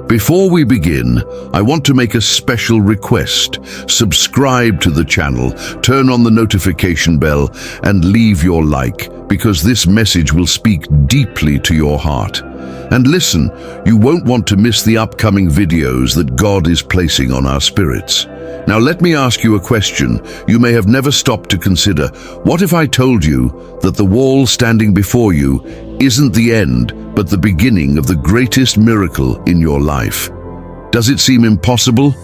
Before we begin, I want to make a special request. Subscribe to the channel, turn on the notification bell, and leave your like, because this message will speak deeply to your heart. And listen, you won't want to miss the upcoming videos that God is placing on our spirits. Now let me ask you a question you may have never stopped to consider. What if I told you that the wall standing before you isn't the end, but the beginning of the greatest miracle in your life? Does it seem impossible?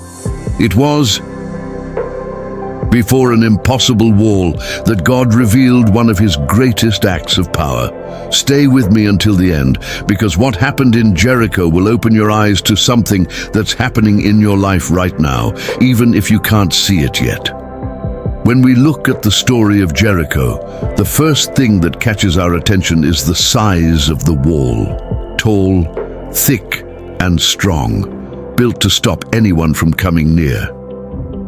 It was before an impossible wall that God revealed one of his greatest acts of power. Stay with me until the end, because what happened in Jericho will open your eyes to something that's happening in your life right now, even if you can't see it yet. When we look at the story of Jericho, the first thing that catches our attention is the size of the wall. Tall, thick, and strong, built to stop anyone from coming near.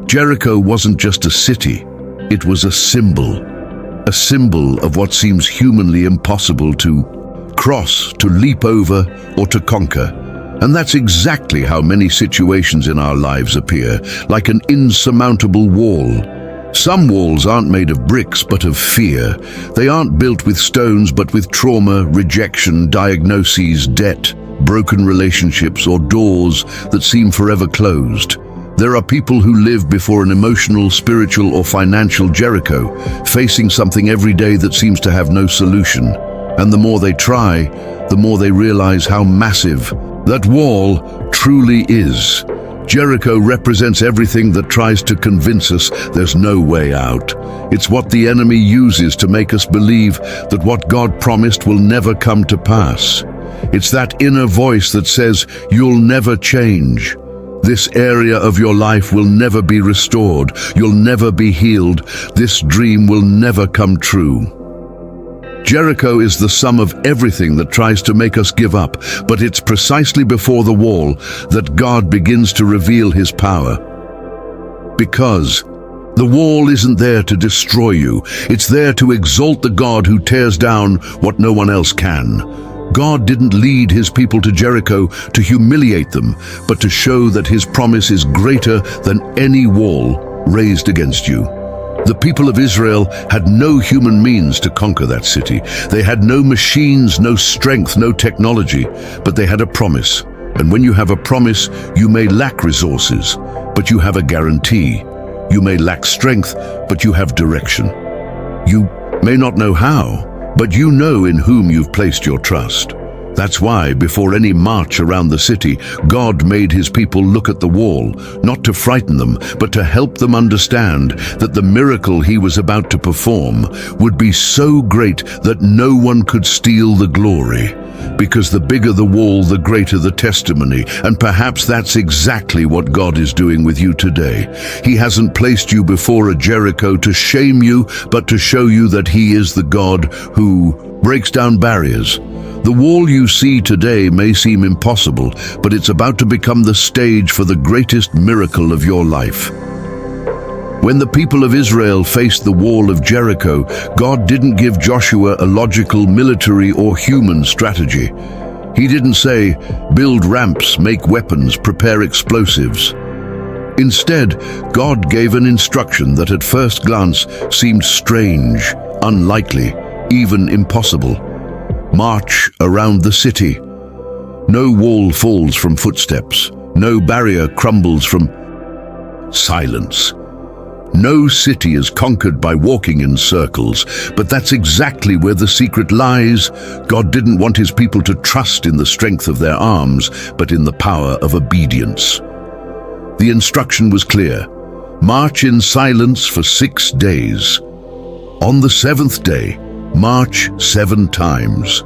Jericho wasn't just a city, it was a symbol of what seems humanly impossible to cross, to leap over, or to conquer. And that's exactly how many situations in our lives appear, like an insurmountable wall. Some walls aren't made of bricks, but of fear. They aren't built with stones, but with trauma, rejection, diagnoses, debt, broken relationships, or doors that seem forever closed. There are people who live before an emotional, spiritual, or financial Jericho, facing something every day that seems to have no solution. And the more they try, the more they realize how massive that wall truly is. Jericho represents everything that tries to convince us there's no way out. It's what the enemy uses to make us believe that what God promised will never come to pass. It's that inner voice that says, "You'll never change. This area of your life will never be restored. You'll never be healed. This dream will never come true." Jericho is the sum of everything that tries to make us give up, but it's precisely before the wall that God begins to reveal his power. Because the wall isn't there to destroy you, it's there to exalt the God who tears down what no one else can. God didn't lead his people to Jericho to humiliate them, but to show that his promise is greater than any wall raised against you. The people of Israel had no human means to conquer that city. They had no machines, no strength, no technology, but they had a promise. And when you have a promise, you may lack resources, but you have a guarantee. You may lack strength, but you have direction. You may not know how, but you know in whom you've placed your trust. That's why, before any march around the city, God made his people look at the wall, not to frighten them, but to help them understand that the miracle he was about to perform would be so great that no one could steal the glory. Because the bigger the wall, the greater the testimony. And perhaps that's exactly what God is doing with you today. He hasn't placed you before a Jericho to shame you, but to show you that he is the God who breaks down barriers. The wall you see today may seem impossible, but it's about to become the stage for the greatest miracle of your life. When the people of Israel faced the wall of Jericho, God didn't give Joshua a logical military or human strategy. He didn't say, "Build ramps, make weapons, prepare explosives." Instead, God gave an instruction that at first glance seemed strange, unlikely, even impossible. March around the city. No wall falls from footsteps. No barrier crumbles from silence. No city is conquered by walking in circles, but that's exactly where the secret lies. God didn't want his people to trust in the strength of their arms, but in the power of obedience. The instruction was clear. March in silence for 6 days. On the 7th day, march 7 times.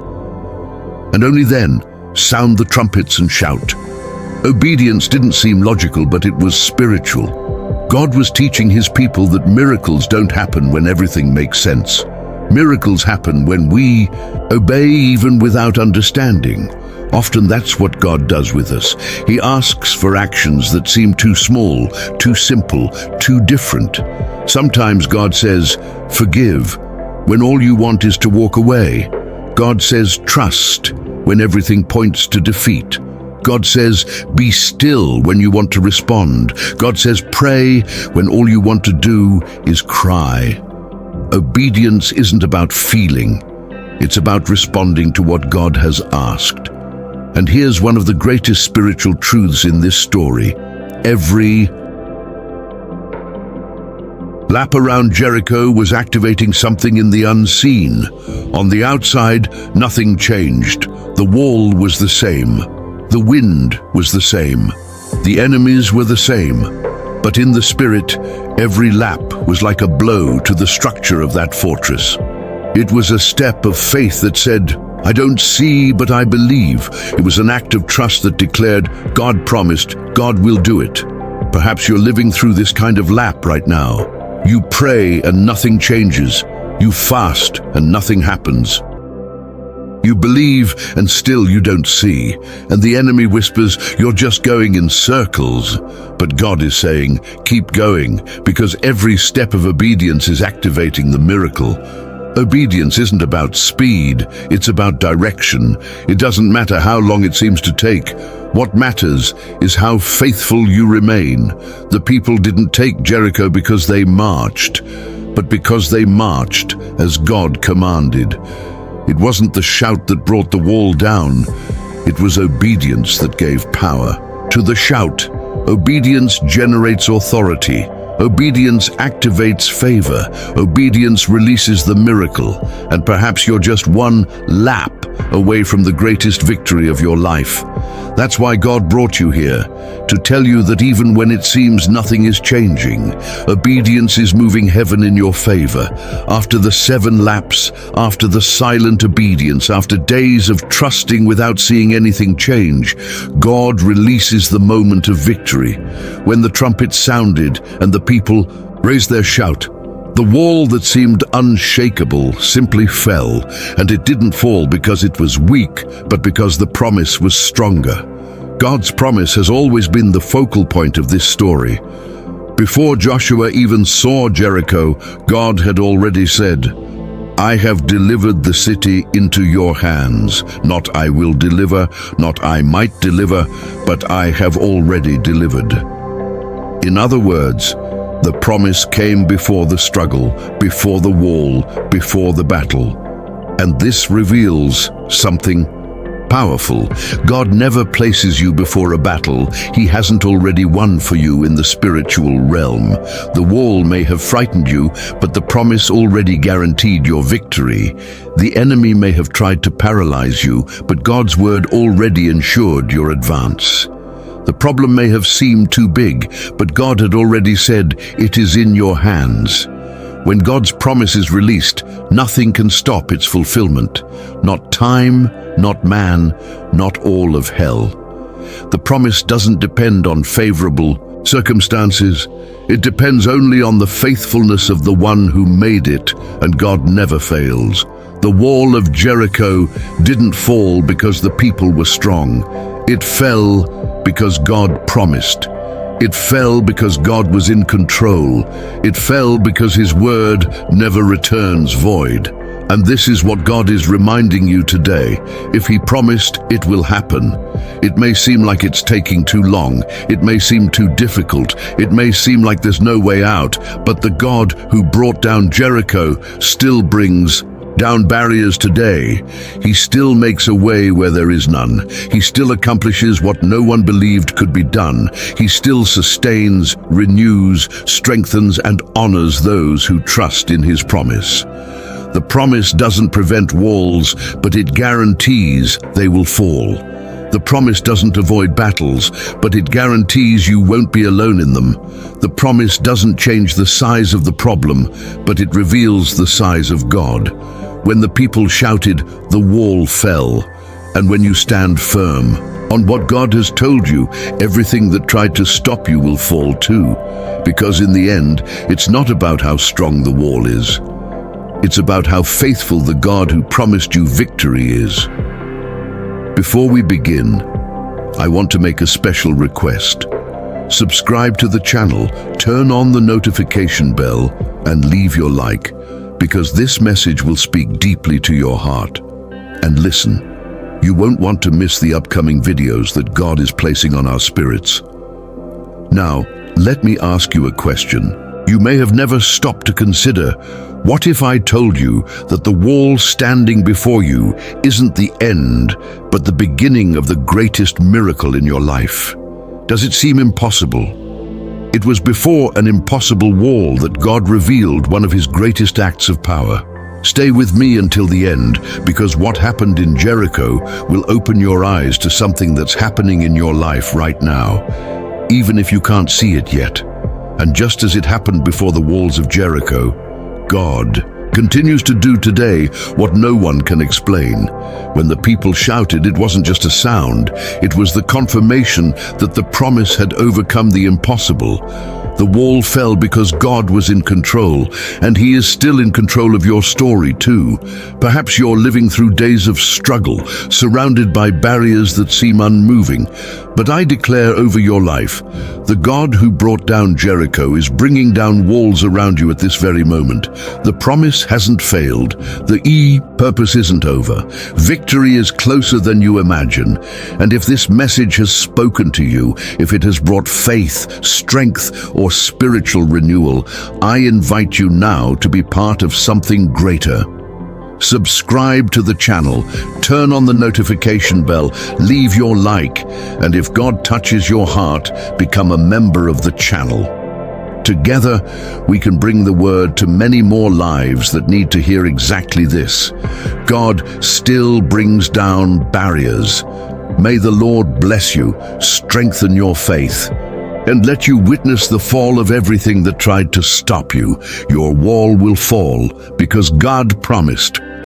And only then, sound the trumpets and shout. Obedience didn't seem logical, but it was spiritual. God was teaching his people that miracles don't happen when everything makes sense. Miracles happen when we obey even without understanding. Often that's what God does with us. He asks for actions that seem too small, too simple, too different. Sometimes God says, "Forgive," when all you want is to walk away. God says, "Trust," when everything points to defeat. God says, be still when you want to respond. God says, pray when all you want to do is cry. Obedience isn't about feeling. It's about responding to what God has asked. And here's one of the greatest spiritual truths in this story. Every lap around Jericho was activating something in the unseen. On the outside, nothing changed. The wall was the same. The wind was the same. The enemies were the same. But in the spirit, every lap was like a blow to the structure of that fortress. It was a step of faith that said, I don't see, but I believe. It was an act of trust that declared, God promised, God will do it. Perhaps you're living through this kind of lap right now. You pray and nothing changes. You fast and nothing happens. You believe and still you don't see. And the enemy whispers, you're just going in circles. But God is saying, keep going, because every step of obedience is activating the miracle. Obedience isn't about speed, it's about direction. It doesn't matter how long it seems to take. What matters is how faithful you remain. The people didn't take Jericho because they marched, but because they marched as God commanded. It wasn't the shout that brought the wall down. It was obedience that gave power. To the shout, obedience generates authority. Obedience activates favor. Obedience releases the miracle. And perhaps you're just one lap away from the greatest victory of your life. That's why God brought you here, to tell you that even when it seems nothing is changing, obedience is moving heaven in your favor. After the 7 laps, after the silent obedience, after days of trusting without seeing anything change, God releases the moment of victory. When the trumpet sounded and the people raised their shout, the wall that seemed unshakable simply fell, and it didn't fall because it was weak, but because the promise was stronger. God's promise has always been the focal point of this story. Before Joshua even saw Jericho, God had already said, I have delivered the city into your hands. Not I will deliver, not I might deliver, but I have already delivered. In other words, the promise came before the struggle, before the wall, before the battle. And this reveals something powerful. God never places you before a battle He hasn't already won for you in the spiritual realm. The wall may have frightened you, but the promise already guaranteed your victory. The enemy may have tried to paralyze you, but God's word already ensured your advance. The problem may have seemed too big, but God had already said, it is in your hands. When God's promise is released, nothing can stop its fulfillment. Not time, not man, not all of hell. The promise doesn't depend on favorable circumstances. It depends only on the faithfulness of the one who made it, and God never fails. The wall of Jericho didn't fall because the people were strong. It fell because God promised. It fell because God was in control. It fell because His word never returns void. And this is what God is reminding you today. If He promised, it will happen. It may seem like it's taking too long. It may seem too difficult. It may seem like there's no way out. But the God who brought down Jericho still brings down barriers today. He still makes a way where there is none. He still accomplishes what no one believed could be done. He still sustains, renews, strengthens, and honors those who trust in His promise. The promise doesn't prevent walls, but it guarantees they will fall. The promise doesn't avoid battles, but it guarantees you won't be alone in them. The promise doesn't change the size of the problem, but it reveals the size of God. When the people shouted, the wall fell. And when you stand firm on what God has told you, everything that tried to stop you will fall too. Because in the end, it's not about how strong the wall is. It's about how faithful the God who promised you victory is. Before we begin, I want to make a special request. Subscribe to the channel, turn on the notification bell, and leave your like, because this message will speak deeply to your heart. And listen, You won't want to miss the upcoming videos that God is placing on our spirits. Now, let me ask you a question. You may have never stopped to consider, what if I told you that the wall standing before you isn't the end, but the beginning of the greatest miracle in your life? Does it seem impossible? It was before an impossible wall that God revealed one of his greatest acts of power. Stay with me until the end, because what happened in Jericho will open your eyes to something that's happening in your life right now, even if you can't see it yet. And just as it happened before the walls of Jericho, God continues to do today what no one can explain. When the people shouted, it wasn't just a sound, it was the confirmation that the promise had overcome the impossible. The wall fell because God was in control, and he is still in control of your story too. Perhaps you're living through days of struggle, surrounded by barriers that seem unmoving. But I declare over your life, the God who brought down Jericho is bringing down walls around you at this very moment. The promise hasn't failed. The purpose isn't over. Victory is closer than you imagine. And if this message has spoken to you, if it has brought faith, strength, or spiritual renewal, I invite you now to be part of something greater. Subscribe to the channel, turn on the notification bell, leave your like, and if God touches your heart, become a member of the channel. Together, we can bring the word to many more lives that need to hear exactly this. God still brings down barriers. May the Lord bless you, strengthen your faith, and let you witness the fall of everything that tried to stop you. Your wall will fall because God promised.